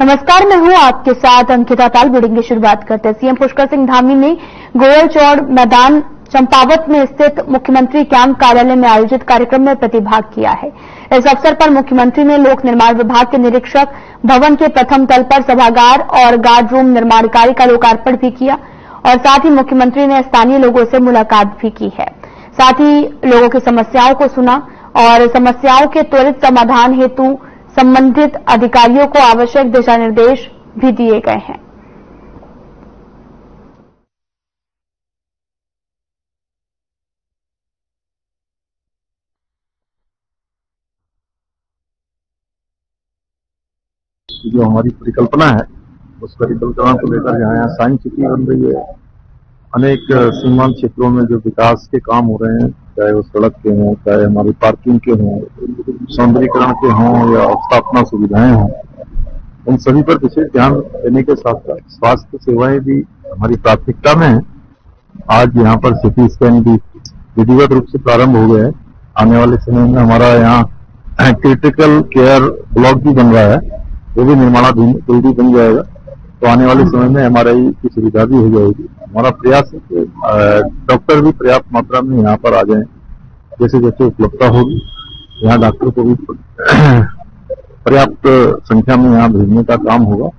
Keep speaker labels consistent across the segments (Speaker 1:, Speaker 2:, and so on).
Speaker 1: नमस्कार, मैं हूं आपके साथ अंकिता ताल। बुलेटिन की शुरुआत करते हैं। सीएम पुष्कर सिंह धामी ने गोयल मैदान चंपावत में स्थित मुख्यमंत्री कैंप कार्यालय में आयोजित कार्यक्रम में प्रतिभाग किया है। इस अवसर पर मुख्यमंत्री ने लोक निर्माण विभाग के निरीक्षक भवन के प्रथम तल पर सभागार और गार्ड रूम निर्माण कार्य का लोकार्पण भी किया और साथ ही मुख्यमंत्री ने स्थानीय लोगों से मुलाकात भी की है। साथ ही लोगों की समस्याओं को सुना और समस्याओं के त्वरित समाधान हेतु संबंधित अधिकारियों को आवश्यक दिशा निर्देश भी दिए गए हैं।
Speaker 2: जो हमारी परिकल्पना है उस परिकल्पना को लेकर यहाँ साइंस सिटी बन रही है। अनेक सीमांत क्षेत्रों में जो विकास के काम हो रहे हैं, चाहे वो सड़क के हों, चाहे हमारी पार्किंग के हों, सौंदर्यीकरण के हों या अवस्थापना सुविधाएं हों, उन सभी पर विशेष ध्यान देने के साथ साथ स्वास्थ्य सेवाएं भी हमारी प्राथमिकता में है। आज यहाँ पर सिटी स्कैन भी विधिवत रूप से प्रारंभ हो गया है। आने वाले समय में हमारा यहाँ क्रिटिकल केयर ब्लॉक भी बन रहा है, वो भी निर्माणाधीन जल्दी बन जाएगा। तो आने वाले समय में MRI की सुविधा भी हो जाएगी। हमारा प्रयास है कि डॉक्टर भी पर्याप्त मात्रा में यहाँ पर आ जाएं। जैसे जैसे उपलब्धता होगी यहाँ डॉक्टर को भी पर्याप्त संख्या में यहाँ भेजने का काम होगा।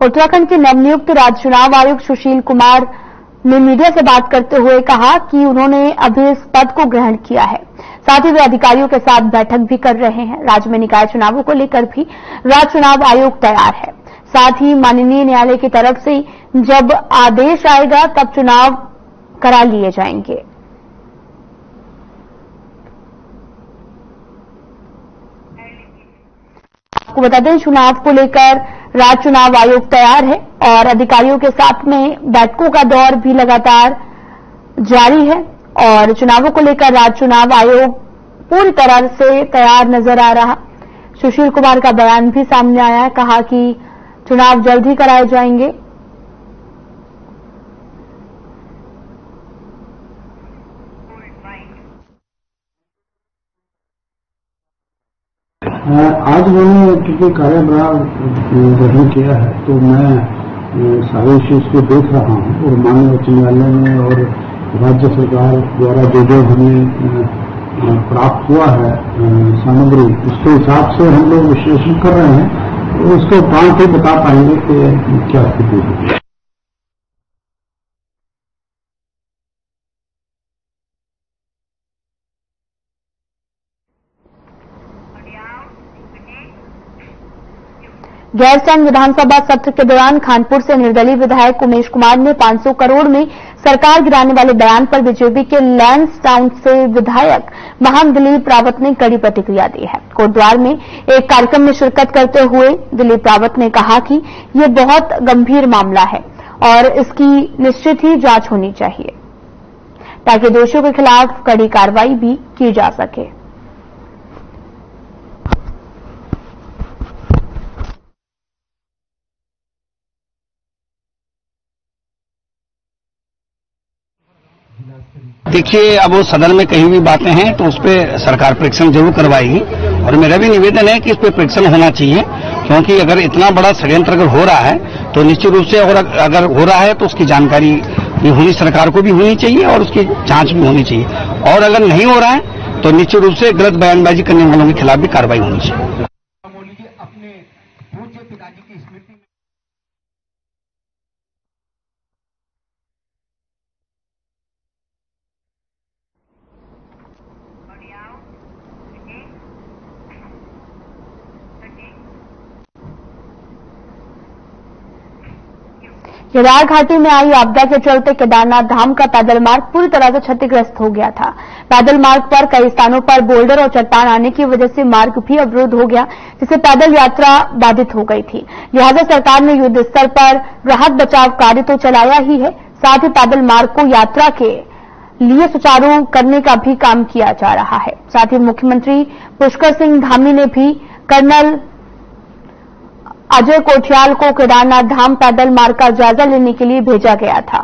Speaker 1: उत्तराखंड के नवनियुक्त राज्य चुनाव आयुक्त सुशील कुमार ने मीडिया से बात करते हुए कहा कि उन्होंने अभी इस पद को ग्रहण किया है। साथ ही वे अधिकारियों के साथ बैठक भी कर रहे हैं। राज्य में निकाय चुनावों को लेकर भी राज्य चुनाव आयोग तैयार है। साथ ही माननीय न्यायालय की तरफ से जब आदेश आएगा तब चुनाव करा लिए जाएंगे। आपको बता दें, चुनाव को लेकर राज्य चुनाव आयोग तैयार है और अधिकारियों के साथ में बैठकों का दौर भी लगातार जारी है और चुनावों को लेकर राज्य चुनाव आयोग पूरी तरह से तैयार नजर आ रहा। सुशील कुमार का बयान भी सामने आया है, कहा कि चुनाव जल्द ही कराए जाएंगे।
Speaker 3: आज मैंने क्योंकि कार्यभार ग्रहण किया है तो मैं सारे इश्यूज को देख रहा हूँ और माननीय उच्च न्यायालय में और राज्य सरकार द्वारा जो हमें प्राप्त हुआ है सामग्री, उसके हिसाब से हम लोग विश्लेषण कर रहे हैं। तो उसको बात ही बता पाएंगे कि क्या स्थिति है।
Speaker 1: गैरसैंण विधानसभा सत्र के दौरान खानपुर से निर्दलीय विधायक उमेश कुमार ने 500 करोड़ में सरकार गिराने वाले बयान पर बीजेपी के लैंसडाउन से विधायक महान दिलीप रावत ने कड़ी प्रतिक्रिया दी है। कोटद्वार में एक कार्यक्रम में शिरकत करते हुए दिलीप रावत ने कहा कि यह बहुत गंभीर मामला है और इसकी निश्चित ही जांच होनी चाहिए ताकि दोषियों के खिलाफ कड़ी कार्रवाई भी की जा सके।
Speaker 4: देखिए, अब वो सदन में कही हुई बातें हैं तो उस पर सरकार परीक्षण जरूर करवाएगी और मेरा भी निवेदन है कि इस पर परीक्षण होना चाहिए, क्योंकि अगर इतना बड़ा षड्यंत्र अगर हो रहा है तो निश्चित रूप से अगर हो रहा है तो उसकी जानकारी भी होनी, सरकार को भी होनी चाहिए और उसकी जांच भी होनी चाहिए। और अगर नहीं हो रहा है तो निश्चित रूप से गलत बयानबाजी करने वालों के खिलाफ भी कार्रवाई होनी चाहिए।
Speaker 1: केदार घाटी में आई आपदा के चलते केदारनाथ धाम का पैदल मार्ग पूरी तरह से क्षतिग्रस्त हो गया था। पैदल मार्ग पर कई स्थानों पर बोल्डर और चट्टान आने की वजह से मार्ग भी अवरुद्ध हो गया, जिससे पैदल यात्रा बाधित हो गई थी। लिहाजा सरकार ने युद्ध स्तर पर राहत बचाव कार्य तो चलाया ही है, साथ ही पैदल मार्ग को यात्रा के लिए सुचारू करने का भी काम किया जा रहा है। साथ ही मुख्यमंत्री पुष्कर सिंह धामी ने भी कर्नल अजय कोठियाल को केदारनाथ धाम पैदल मार्ग का जायजा लेने के लिए भेजा गया था।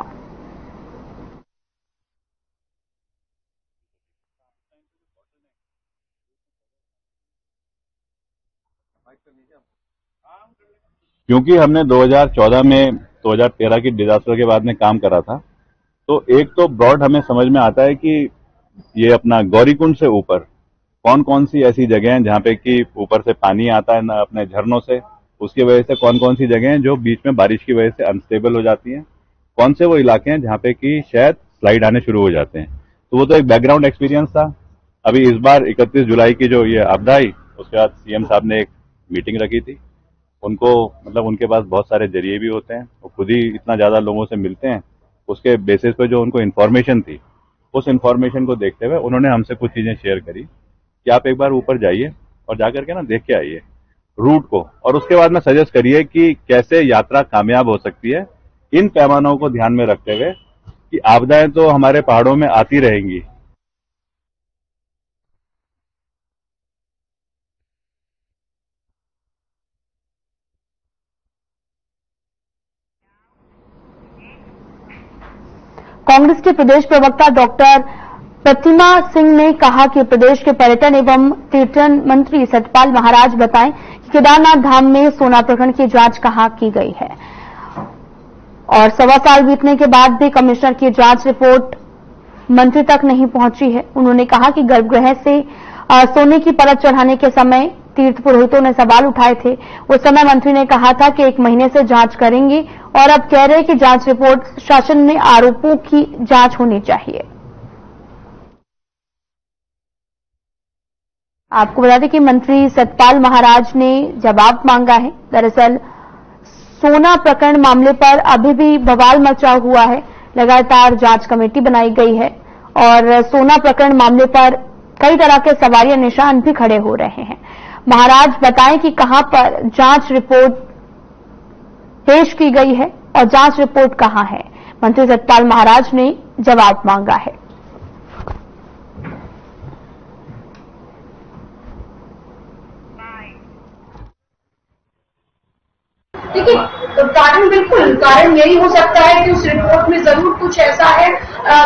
Speaker 5: क्योंकि हमने 2014 में 2013 की डिजास्टर के बाद में काम करा था, तो एक तो ब्रॉड हमें समझ में आता है कि ये अपना गौरीकुंड से ऊपर कौन कौन सी ऐसी जगह हैं जहां पे कि ऊपर से पानी आता है ना अपने झरनों से, उसकी वजह से कौन कौन सी जगह हैं जो बीच में बारिश की वजह से अनस्टेबल हो जाती हैं, कौन से वो इलाके हैं जहां पे कि शायद स्लाइड आने शुरू हो जाते हैं। तो वो तो एक बैकग्राउंड एक्सपीरियंस था। अभी इस बार 31 जुलाई की जो ये आपदा आई, उसके बाद सीएम साहब ने एक मीटिंग रखी थी। उनको मतलब उनके पास बहुत सारे जरिए भी होते हैं, वो खुद ही इतना ज्यादा लोगों से मिलते हैं, उसके बेसिस पे जो उनको इन्फॉर्मेशन थी, उस इन्फॉर्मेशन को देखते हुए उन्होंने हमसे कुछ चीजें शेयर करी कि आप एक बार ऊपर जाइए और जाकर के ना देख के आइए रूट को, और उसके बाद में सजेस्ट करिए कि कैसे यात्रा कामयाब हो सकती है, इन पैमानों को ध्यान में रखते हुए कि आपदाएं तो हमारे पहाड़ों में आती रहेंगी।
Speaker 1: कांग्रेस के प्रदेश प्रवक्ता डॉक्टर प्रतिमा सिंह ने कहा कि प्रदेश के पर्यटन एवं तीर्थन मंत्री सतपाल महाराज बताएं कि केदारनाथ धाम में सोना प्रकरण की जांच कहां की गई है, और 1.25 साल बीतने के बाद भी कमिश्नर की जांच रिपोर्ट मंत्री तक नहीं पहुंची है। उन्होंने कहा कि गर्भगृह से सोने की परत चढ़ाने के समय तीर्थ पुरोहितों ने सवाल उठाए थे। उस समय मंत्री ने कहा था कि 1 महीने से जांच करेंगे, और अब कह रहे हैं कि जांच रिपोर्ट शासन में आरोपों की जांच होनी चाहिए। आपको बता दें कि मंत्री सतपाल महाराज ने जवाब मांगा है। दरअसल सोना प्रकरण मामले पर अभी भी बवाल मचा हुआ है। लगातार जांच कमेटी बनाई गई है और सोना प्रकरण मामले पर कई तरह के सवालिया निशान भी खड़े हो रहे हैं। महाराज बताएं कि कहां पर जांच रिपोर्ट पेश की गई है और जांच रिपोर्ट कहां है। मंत्री सतपाल महाराज ने जवाब मांगा है।
Speaker 6: देखिए, तो कारण यही हो सकता है कि उस रिपोर्ट में जरूर कुछ ऐसा है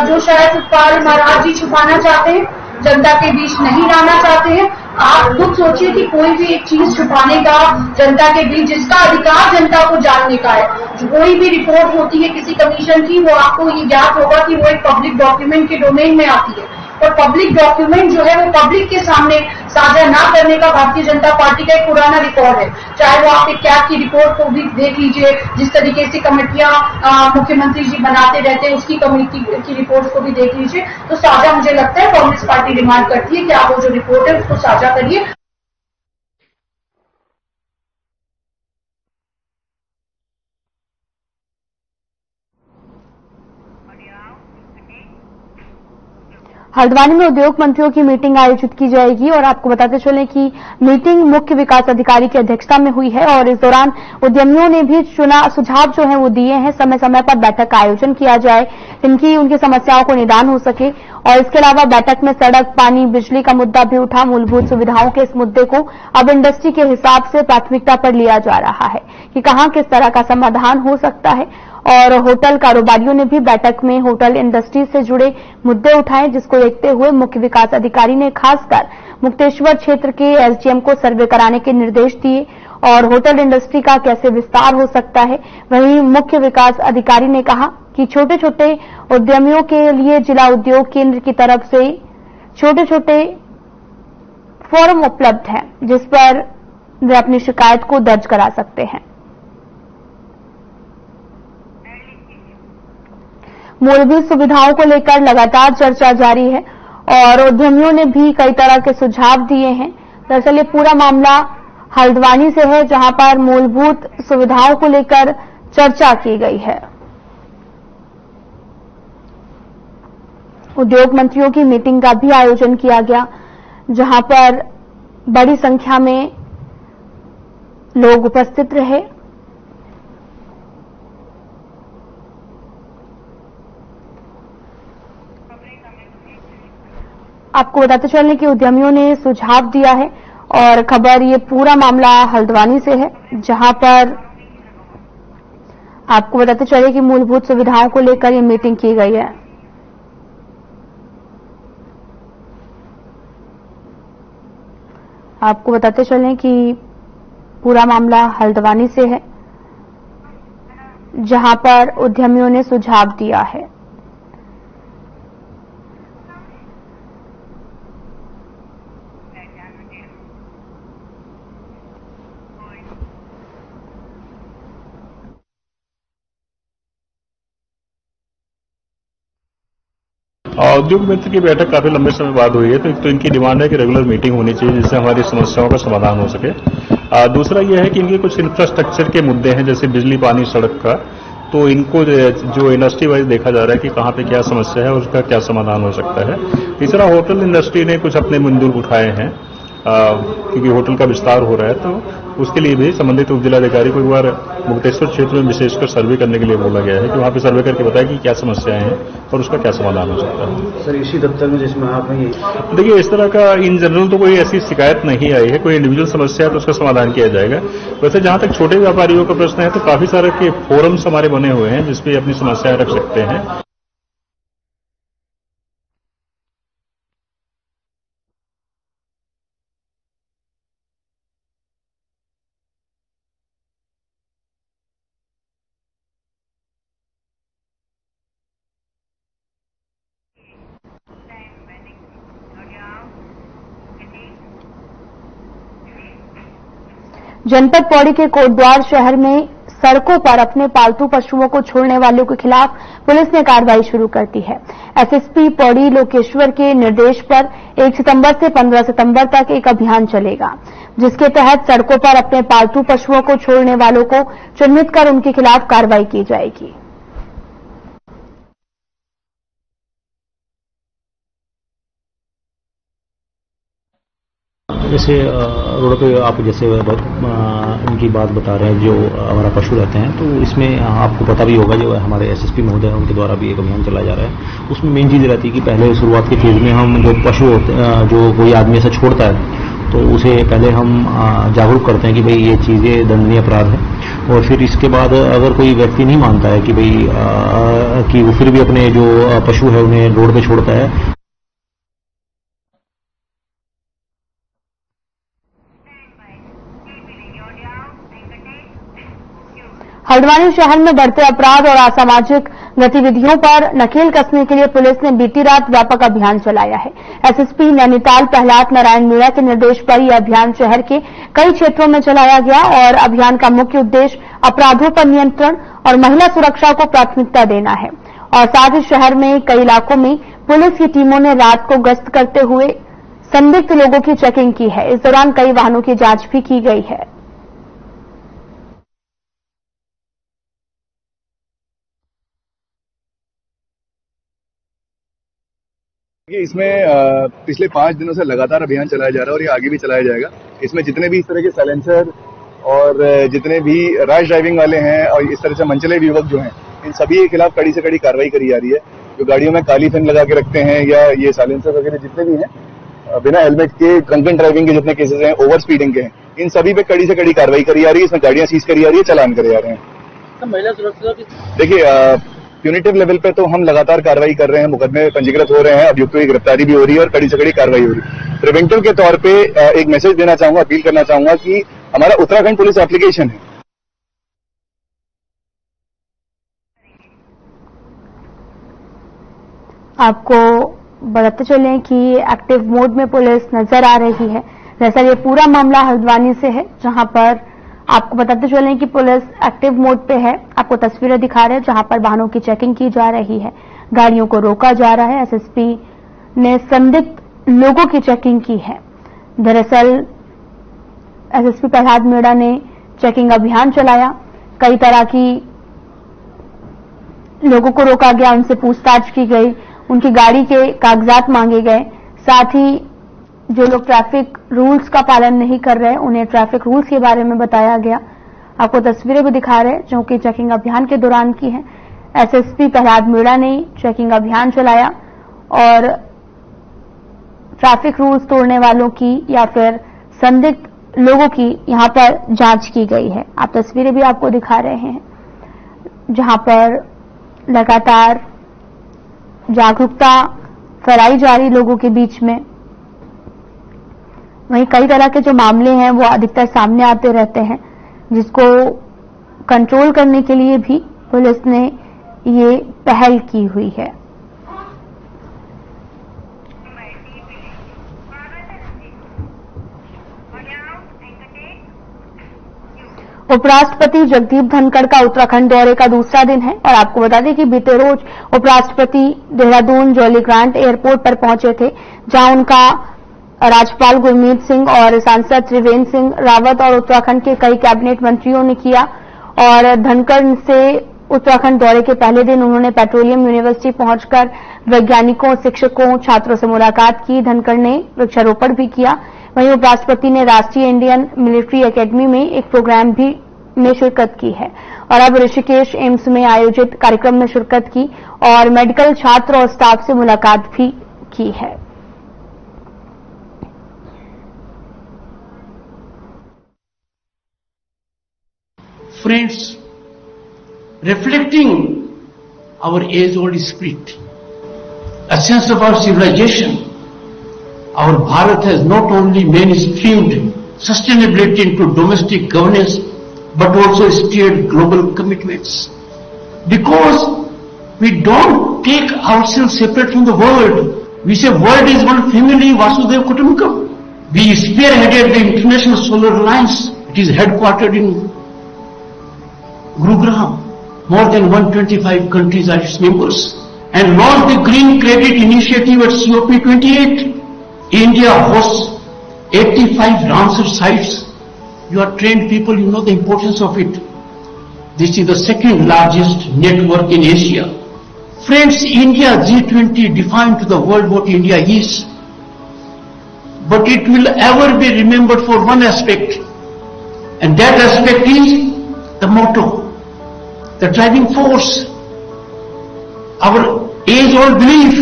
Speaker 6: जो शायद सतपाल महाराज जी छुपाना चाहते हैं, जनता के बीच नहीं लाना चाहते हैं। आप खुद सोचिए कि कोई भी एक चीज छुपाने का जनता के बीच, जिसका अधिकार जनता को जानने का है, कोई भी रिपोर्ट होती है किसी कमीशन की, वो आपको ये ज्ञात होगा कि वो एक पब्लिक डॉक्यूमेंट के डोमेन में आती है, और पब्लिक डॉक्यूमेंट जो है वो पब्लिक के सामने साझा ना करने का भारतीय जनता पार्टी का एक पुराना रिकॉर्ड है। चाहे वो आप कैग की रिपोर्ट को भी देख लीजिए, जिस तरीके से कमेटियां मुख्यमंत्री जी बनाते रहते हैं, उसकी कमेटी की रिपोर्ट को भी देख लीजिए। तो साझा मुझे लगता है कांग्रेस पार्टी डिमांड करती है कि आप वो जो रिपोर्ट है उसको साझा करिए।
Speaker 1: हल्द्वानी में उद्योग मंत्रियों की मीटिंग आयोजित की जाएगी, और आपको बताते चलें कि मीटिंग मुख्य विकास अधिकारी की अध्यक्षता में हुई है, और इस दौरान उद्यमियों ने भी सुझाव जो है वो दिए हैं। समय समय पर बैठक का आयोजन किया जाए, जिनकी उनकी समस्याओं को निदान हो सके। और इसके अलावा बैठक में सड़क, पानी, बिजली का मुद्दा भी उठा। मूलभूत सुविधाओं के इस मुद्दे को अब इंडस्ट्री के हिसाब से प्राथमिकता पर लिया जा रहा है कि कहां किस तरह का समाधान हो सकता है। और होटल कारोबारियों ने भी बैठक में होटल इंडस्ट्री से जुड़े मुद्दे उठाए, जिसको देखते हुए मुख्य विकास अधिकारी ने खासकर मुक्तेश्वर क्षेत्र के एसडीएम को सर्वे कराने के निर्देश दिए, और होटल इंडस्ट्री का कैसे विस्तार हो सकता है। वहीं मुख्य विकास अधिकारी ने कहा कि छोटे छोटे उद्यमियों के लिए जिला उद्योग केंद्र की तरफ से छोटे छोटे फोरम उपलब्ध हैं, जिस पर वे अपनी शिकायत को दर्ज करा सकते हैं। मूलभूत सुविधाओं को लेकर लगातार चर्चा जारी है, और उद्यमियों ने भी कई तरह के सुझाव दिए हैं। दरअसल ये पूरा मामला हल्द्वानी से है, जहां पर मूलभूत सुविधाओं को लेकर चर्चा की गई है। उद्योग मंत्रियों की मीटिंग का भी आयोजन किया गया, जहां पर बड़ी संख्या में लोग उपस्थित रहे। आपको बताते चलें कि उद्यमियों ने सुझाव दिया है, और खबर ये पूरा मामला हल्द्वानी से है, जहां पर आपको बताते चले कि मूलभूत सुविधाओं को लेकर ये मीटिंग की गई है। आपको बताते चलें कि पूरा मामला हल्द्वानी से है, जहां पर उद्यमियों ने सुझाव दिया है।
Speaker 7: उद्योग मित्र की बैठक काफी लंबे समय बाद हुई है। तो एक तो इनकी डिमांड है कि रेगुलर मीटिंग होनी चाहिए जिससे हमारी समस्याओं का समाधान हो सके। दूसरा यह है कि इनके कुछ इंफ्रास्ट्रक्चर के मुद्दे हैं, जैसे बिजली, पानी, सड़क का। तो इनको जो इंडस्ट्री वाइज देखा जा रहा है कि कहाँ पे क्या समस्या है और उसका क्या समाधान हो सकता है। तीसरा, होटल इंडस्ट्री ने कुछ अपने मुद्दे उठाए हैं, क्योंकि होटल का विस्तार हो रहा है, तो उसके लिए भी संबंधित उप जिलाधिकारी को एक बार मुक्तेश्वर क्षेत्र में विशेषकर सर्वे करने के लिए बोला गया है कि वहां पे सर्वे करके बताए कि क्या समस्याएं हैं और उसका क्या समाधान हो सकता है।
Speaker 3: सर, इसी दफ्तर में जिसमें आप हैं,
Speaker 7: देखिए, इस तरह का इन जनरल तो कोई ऐसी शिकायत नहीं आई है। कोई इंडिविजुअल समस्या है तो उसका समाधान किया जाएगा। वैसे जहां तक छोटे व्यापारियों का प्रश्न है तो काफी सारे के फोरम्स हमारे बने हुए हैं जिसपे अपनी समस्याएं रख सकते हैं।
Speaker 1: जनपद पौड़ी के कोटद्वार शहर में सड़कों पर अपने पालतू पशुओं को छोड़ने वालों के खिलाफ पुलिस ने कार्रवाई शुरू कर दी है। एसएसपी पौड़ी लोकेश्वर के निर्देश पर 1 सितंबर से 15 सितंबर तक एक अभियान चलेगा, जिसके तहत सड़कों पर अपने पालतू पशुओं को छोड़ने वालों को चिन्हित कर उनके खिलाफ कार्रवाई की जाएगी।
Speaker 8: जैसे रोड पे आप जैसे उनकी बात बता रहे हैं, जो हमारा पशु रहते हैं, तो इसमें आपको पता भी होगा जो हमारे एसएसपी महोदय हैं उनके द्वारा भी एक अभियान चलाया जा रहा है। उसमें मेन चीज़ रहती है कि पहले शुरुआत के फेज में हम जो पशु होते जो कोई आदमी ऐसा छोड़ता है तो उसे पहले हम जागरूक करते हैं कि भाई ये चीज़ें दंडनीय अपराध है। और फिर इसके बाद अगर कोई व्यक्ति नहीं मानता है कि भाई कि वो फिर भी अपने जो पशु है उन्हें रोड पे छोड़ता है।
Speaker 1: हल्द्वानी शहर में बढ़ते अपराध और असामाजिक गतिविधियों पर नकेल कसने के लिए पुलिस ने बीती रात व्यापक अभियान चलाया है। एसएसपी नैनीताल प्रहलाद नारायण मीणा के निर्देश पर यह अभियान शहर के कई क्षेत्रों में चलाया गया और अभियान का मुख्य उद्देश्य अपराधों पर नियंत्रण और महिला सुरक्षा को प्राथमिकता देना है। और साथ ही शहर में कई इलाकों में पुलिस की टीमों ने रात को गश्त करते हुए संदिग्ध लोगों की चेकिंग की है। इस दौरान कई वाहनों की जांच भी की गई है।
Speaker 9: इसमें पिछले 5 दिनों से लगातार अभियान चलाया जा रहा है और ये आगे भी चलाया जाएगा। इसमें जितने भी इस तरह के साइलेंसर और जितने भी रैश ड्राइविंग वाले हैं और इस तरह से मनचले युवक जो हैं, इन सभी के खिलाफ कड़ी से कड़ी कार्रवाई करी जा रही है। जो गाड़ियों में काली फिल्म लगा के रखते हैं या ये साइलेंसर वगैरह जितने भी हैं, बिना हेलमेट के ड्रंकन ड्राइविंग के जितने केसेस हैं, ओवर स्पीडिंग के हैं, इन सभी पे कड़ी से कड़ी कार्रवाई करी जा रही है। इसमें गाड़ियां सीज करी जा रही है, चालान करे जा रहे हैं।
Speaker 10: महिला सुरक्षा
Speaker 9: देखिए, यूनिटिव लेवल पे तो हम लगातार कार्रवाई कर रहे हैं, मुकदमे पंजीकृत हो रहे हैं, अभियुक्तों की गिरफ्तारी भी हो रही है और कड़ी से कड़ी कार्रवाई हो रही है। प्रिवेंटिव के तौर पे एक मैसेज देना चाहूंगा, अपील करना चाहूंगा कि हमारा उत्तराखंड पुलिस एप्लीकेशन है।
Speaker 1: आपको बताते चलें कि एक्टिव मोड में पुलिस नजर आ रही है। दरअसल ये पूरा मामला हल्द्वानी से है, जहां पर आपको बताते चलें कि पुलिस एक्टिव मोड पे है। आपको तस्वीरें दिखा रहे हैं जहां पर वाहनों की चेकिंग की जा रही है, गाड़ियों को रोका जा रहा है। एसएसपी ने संदिग्ध लोगों की चेकिंग की है। दरअसल एसएसपी प्रहलाद मीणा ने चेकिंग अभियान चलाया। कई तरह की लोगों को रोका गया, उनसे पूछताछ की गई, उनकी गाड़ी के कागजात मांगे गए। साथ ही जो लोग ट्रैफिक रूल्स का पालन नहीं कर रहे, उन्हें ट्रैफिक रूल्स के बारे में बताया गया। आपको तस्वीरें भी दिखा रहे हैं जो कि चेकिंग अभियान के दौरान की है। एसएसपी प्रहलाद मीणा ने चेकिंग अभियान चलाया और ट्रैफिक रूल्स तोड़ने वालों की या फिर संदिग्ध लोगों की यहां पर जांच की गई है। आप तस्वीरें भी आपको दिखा रहे हैं जहां पर लगातार जागरूकता फैलाई जा रही लोगों के बीच में। वहीं कई तरह के जो मामले हैं वो अधिकतर सामने आते रहते हैं, जिसको कंट्रोल करने के लिए भी पुलिस ने ये पहल की हुई है। उपराष्ट्रपति जगदीप धनखड़ का उत्तराखंड दौरे का दूसरा दिन है और आपको बता दें कि बीते रोज उपराष्ट्रपति देहरादून जॉली ग्रांट एयरपोर्ट पर पहुंचे थे, जहां उनका राज्यपाल गुरमीत सिंह और सांसद त्रिवेंद्र सिंह रावत और उत्तराखंड के कई कैबिनेट मंत्रियों ने किया। और धनखड़ से उत्तराखंड दौरे के पहले दिन उन्होंने पेट्रोलियम यूनिवर्सिटी पहुंचकर वैज्ञानिकों, शिक्षकों, छात्रों से मुलाकात की। धनखड़ ने वृक्षारोपण भी किया। वहीं उपराष्ट्रपति ने राष्ट्रीय इंडियन मिलिट्री एकेडमी में एक प्रोग्राम भी में शिरकत की है और अब ऋषिकेश एम्स में आयोजित कार्यक्रम में शिरकत की और मेडिकल छात्र और स्टाफ से मुलाकात भी की है।
Speaker 10: Friends, reflecting our age-old spirit, a sense of our civilization, our Bharat has not only mainstreamed sustainability into domestic governance, but also steered global commitments. Because we don't take ourselves separate from the world. We say world is one family, Vasudhaiva Kutumbakam. We spearheaded the International Solar Alliance. It is headquartered in Gurugram. More than 125 countries are its members. And launched the Green Credit Initiative at COP28. India hosts 85 Ramsar sites. You are trained people, you know the importance of it. This is the second largest network in Asia. Friends, India G20 defined to the world what India is. But it will ever be remembered for one aspect. And that aspect is the motto, the driving force, our age-old belief,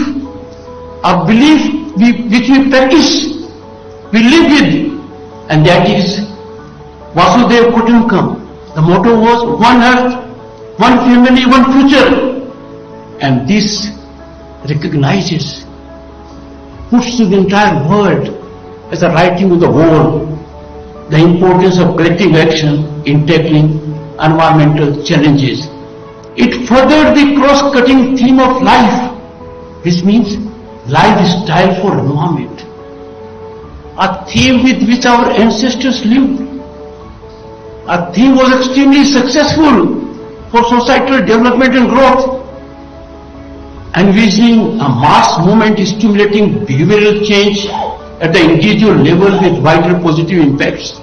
Speaker 10: a belief which we practice, we live with, and that is Vasudhaiva Kutumbakam. The motto was one earth, one family, one future. And this recognizes, puts to the entire world as a writing of the whole, the importance of collective action in tackling environmental challenges. It furthered the cross-cutting theme of life, which means lifestyle for environment, a theme with which our ancestors lived. A theme was extremely successful for societal development and growth. Envisioning a mass movement stimulating behavioral change at the individual level with wider positive impacts.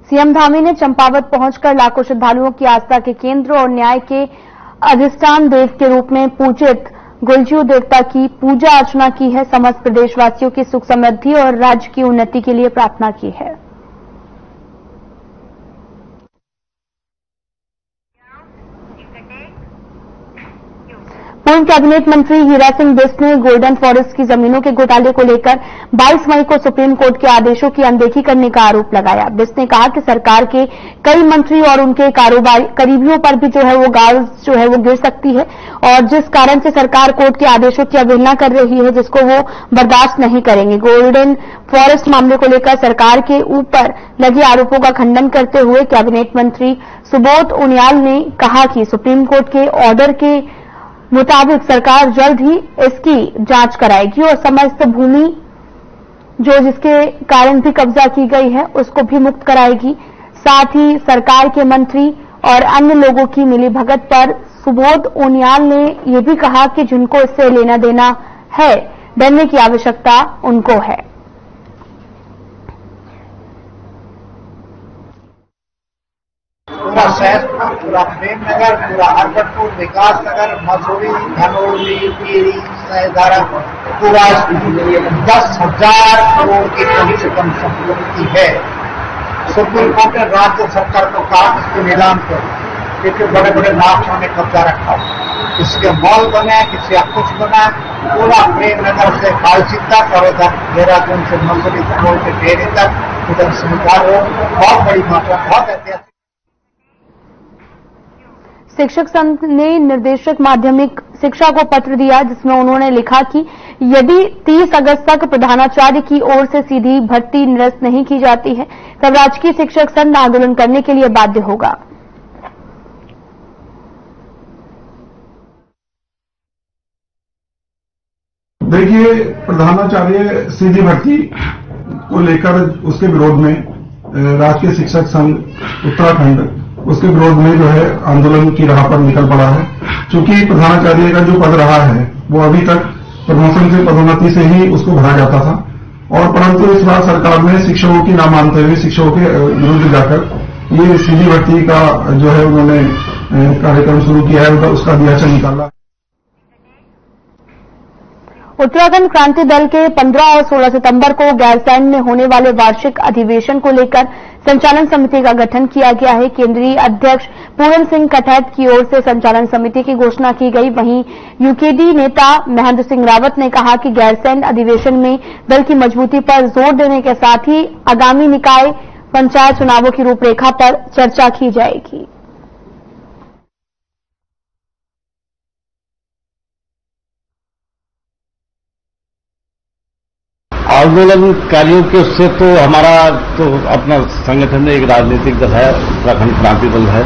Speaker 1: CM Dhami ने चंपावत पहुंचकर लाखों श्रद्धालुओं की आस्था के केंद्र और न्याय के अधिष्ठान देव के रूप में पूजित गुलजू देवता की पूजा अर्चना की है। समस्त प्रदेशवासियों की सुख समृद्धि और राज्य की उन्नति के लिए प्रार्थना की है। पूर्व कैबिनेट मंत्री हीरा सिंह बिष्ट ने गोल्डन फॉरेस्ट की जमीनों के घोटाले को लेकर 22 मई को सुप्रीम कोर्ट के आदेशों की अनदेखी करने का आरोप लगाया। बिष्ट ने कहा कि सरकार के कई मंत्री और उनके करीबियों पर भी जो है वो गाज जो है वो गिर सकती है और जिस कारण से सरकार कोर्ट के आदेशों की अवहेलना कर रही है, जिसको वो बर्दाश्त नहीं करेंगे। गोल्डन फॉरेस्ट मामले को लेकर सरकार के ऊपर लगे आरोपों का खंडन करते हुए कैबिनेट मंत्री सुबोध उनियाल ने कहा कि सुप्रीम कोर्ट के ऑर्डर के मुताबिक सरकार जल्द ही इसकी जांच कराएगी और समस्त भूमि जो जिसके कारण भी कब्जा की गई है उसको भी मुक्त कराएगी। साथ ही सरकार के मंत्री और अन्य लोगों की मिलीभगत पर सुबोध उनियाल ने यह भी कहा कि जिनको इससे लेना देना है, डरने की आवश्यकता उनको है।
Speaker 11: पूरा शहर, पूरा प्रेमनगर, पूरा हरकतपुर, विकास नगर, मसूरी, धनौली, टिहरी, सहदारा, पूरा 10,000 करोड़ की कम से कम संपत्ति है। सुप्रीम कोर्ट ने राज्य सरकार को कहा इसको नीलाम करो, क्योंकि बड़े बड़े माफियाओं ने कब्जा रखा। किसके मॉल बने, किसी का कुछ बना, पूरा प्रेमनगर से कालचित तक और इधर देहरादून से मसूरी धनौल के डेरे तक, उधर संचार हो, बहुत बड़ी मात्रा, बहुत ऐतिहासिक।
Speaker 1: शिक्षक संघ ने निदेशक माध्यमिक शिक्षा को पत्र दिया, जिसमें उन्होंने लिखा कि यदि 30 अगस्त तक प्रधानाचार्य की ओर से सीधी भर्ती निरस्त नहीं की जाती है, तब राजकीय शिक्षक संघ आंदोलन करने के लिए बाध्य होगा।
Speaker 3: देखिए, प्रधानाचार्य सीधी भर्ती को लेकर उसके विरोध में राजकीय शिक्षक संघ उत्तराखंड उसके विरोध में जो है आंदोलन की राह पर निकल पड़ा है। चूंकि प्रधानाचार्य का जो पद रहा है वो अभी तक प्रमोशन से पदोन्नति से ही उसको भरा जाता था, और परंतु इस बार सरकार ने शिक्षकों की ना मानते हुए शिक्षकों के विरुद्ध जाकर ये सीधी भर्ती का जो है उन्होंने कार्यक्रम शुरू किया है, उसका दियाचा निकाला।
Speaker 1: उत्तराखंड क्रांति दल के 15 और 16 सितंबर को गैरसैंण में होने वाले वार्षिक अधिवेशन को लेकर संचालन समिति का गठन किया गया है। केंद्रीय अध्यक्ष पूरन सिंह कटहत की ओर से संचालन समिति की घोषणा की गई। वहीं यूकेडी नेता महेंद्र सिंह रावत ने कहा कि गैरसैंण अधिवेशन में दल की मजबूती पर जोर देने के साथ ही आगामी निकाय पंचायत चुनावों की रूपरेखा पर चर्चा की जाएगी।
Speaker 4: आंदोलनकारियों के उससे तो हमारा तो अपना संगठन में एक राजनीतिक दल है, उत्तराखंड क्रांति दल है।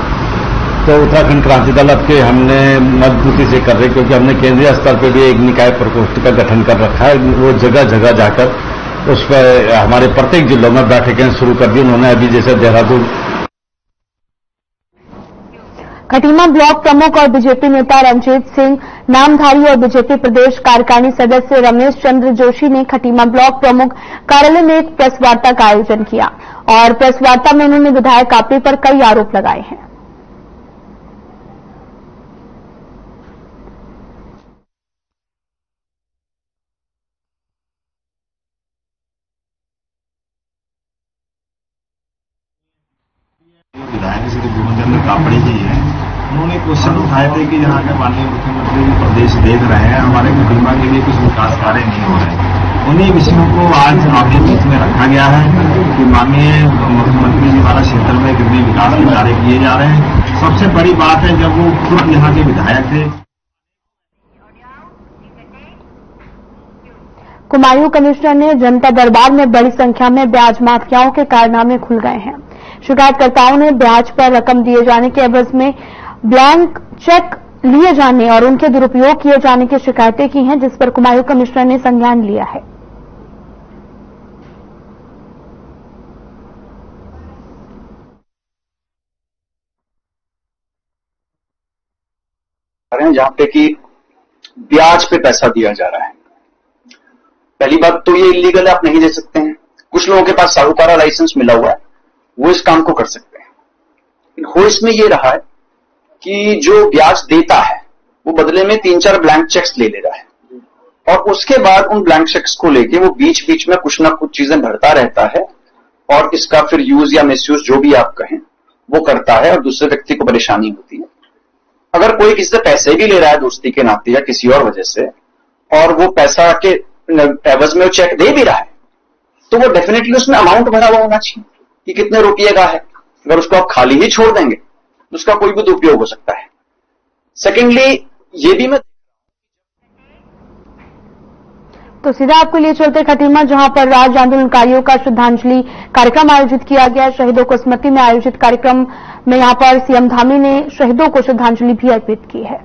Speaker 4: तो उत्तराखंड क्रांति दल अब के हमने मजबूती से कर रहे, क्योंकि हमने केंद्रीय स्तर पर भी एक निकाय प्रकोष्ठ का गठन कर रखा है। वो जगह जगह जाकर उस पर हमारे प्रत्येक जिलों में बैठकें शुरू कर दी उन्होंने। अभी जैसे देहरादून
Speaker 1: खटीमा ब्लॉक प्रमुख और बीजेपी नेता रंजीत सिंह नामधारी और बीजेपी प्रदेश कार्यकारिणी सदस्य रमेश चंद्र जोशी ने खटीमा ब्लॉक प्रमुख कार्यालय में एक प्रेस वार्ता का आयोजन किया, और प्रेस वार्ता में उन्होंने विधायक कापड़ी पर कई आरोप लगाए हैं।
Speaker 12: विधायक श्री गोविंद कापड़ी जी है, उन्होंने क्वेश्चन उठाए थे कि यहाँ के माननीय मुख्यमंत्री जी प्रदेश देख रहे हैं, हमारे खटीमा के लिए कुछ विकास कार्य नहीं हो रहे हैं। उन्हीं विषयों को आज आपके बीच में रखा गया है कि माननीय मुख्यमंत्री जी द्वारा क्षेत्र में कितने विकास के कार्य किए जा रहे हैं। सबसे बड़ी बात है, जब वो खुद यहाँ के विधायक थे।
Speaker 1: कुमायूं कमिश्नर ने जनता दरबार में बड़ी संख्या में ब्याज माफियाओं के कारनामे खुल गए हैं। शिकायतकर्ताओं ने ब्याज पर रकम दिए जाने के एवज में ब्लैंक चेक लिए जाने और उनके दुरुपयोग किए जाने की शिकायतें की हैं, जिस पर कुमायूं कमिश्नर ने संज्ञान लिया है।
Speaker 13: जहां पे कि ब्याज पे पैसा दिया जा रहा है। पहली बात तो ये इलीगल आप नहीं दे सकते हैं। कुछ लोगों के पास साहूकारा लाइसेंस मिला हुआ है, वो इस काम को कर सकते हैं। हो इसमें ये रहा है कि जो ब्याज देता है वो बदले में 3-4 ब्लैंक चेक्स ले रहा है, और उसके बाद उन ब्लैंक चेक्स को लेके वो बीच बीच में कुछ ना कुछ चीजें भरता रहता है, और इसका फिर यूज या मिसयूज जो भी आप कहें वो करता है, और दूसरे व्यक्ति को परेशानी होती है। अगर कोई किसी से पैसे भी ले रहा है दोस्ती के नाते या किसी और वजह से, और वो पैसा के एवज में वो चेक दे भी रहा है, तो वो डेफिनेटली उसमें अमाउंट भरा हुआ होना चाहिए कि कितने रुपये का है। अगर उसको आप खाली ही छोड़ देंगे तो उसका कोई भी दुरुपयोग हो सकता है। सेकेंडली ये भी मैं
Speaker 1: तो सीधा आपको लिए चलते खटीमा, जहां पर राज्य आंदोलनकारियों का श्रद्धांजलि कार्यक्रम आयोजित किया गया। शहीदों को स्मृति में आयोजित कार्यक्रम में यहां पर सीएम धामी ने शहीदों को श्रद्धांजलि भी अर्पित की है।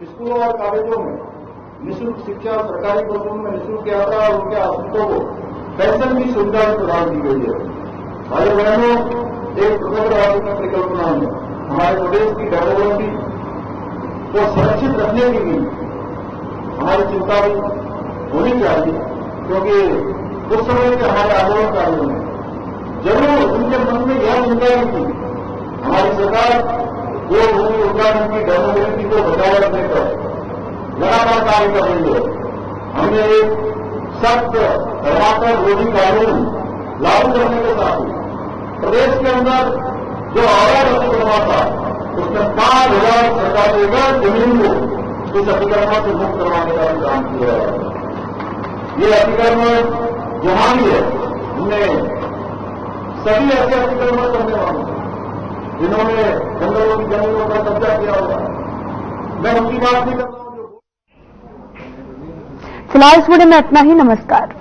Speaker 3: स्कूलों और कॉलेजों में निःशुल्क शिक्षा, सरकारी बसों में निःशुल्क यात्रा और उनके आश्रितों को पेंशन की सुविधा प्रदान की गई है। भाई बहनों, एक प्रबुद्ध राज्य में परिकल्पना में हमारे प्रदेश की डेमोग्राफी को सुरक्षित रखने के लिए हमारी चिंता भी होनी चाहिए, क्योंकि उस समय के हमारे आंदोलनकारियों ने जरूर उनके मन में यह चिंता भी थी हमारी सरकार वो भूमि उत्पादन की डेमोग्राफी को बचाए रखने पर लगातार कार्य कर रही है। हमने एक सख्त धर्मांतरण रोधी कानून लागू करने के साथ ही प्रदेश के अंदर जो अवैध अतिक्रमण था उसमें 5,000 सरकारी एकड़ जमीन को इस अतिक्रमण से मुक्त करवाने का काम किया है।
Speaker 14: ये अतिक्रमण जहां भी है उनमें सभी ऐसे अतिक्रमण करने वालों जिन्होंने जंगलों की जमीनों पर कब्जा किया होगा, मैं उनकी बात नहीं करता हूं।
Speaker 1: फिलहाल इस वीडियो में इतना ही। नमस्कार।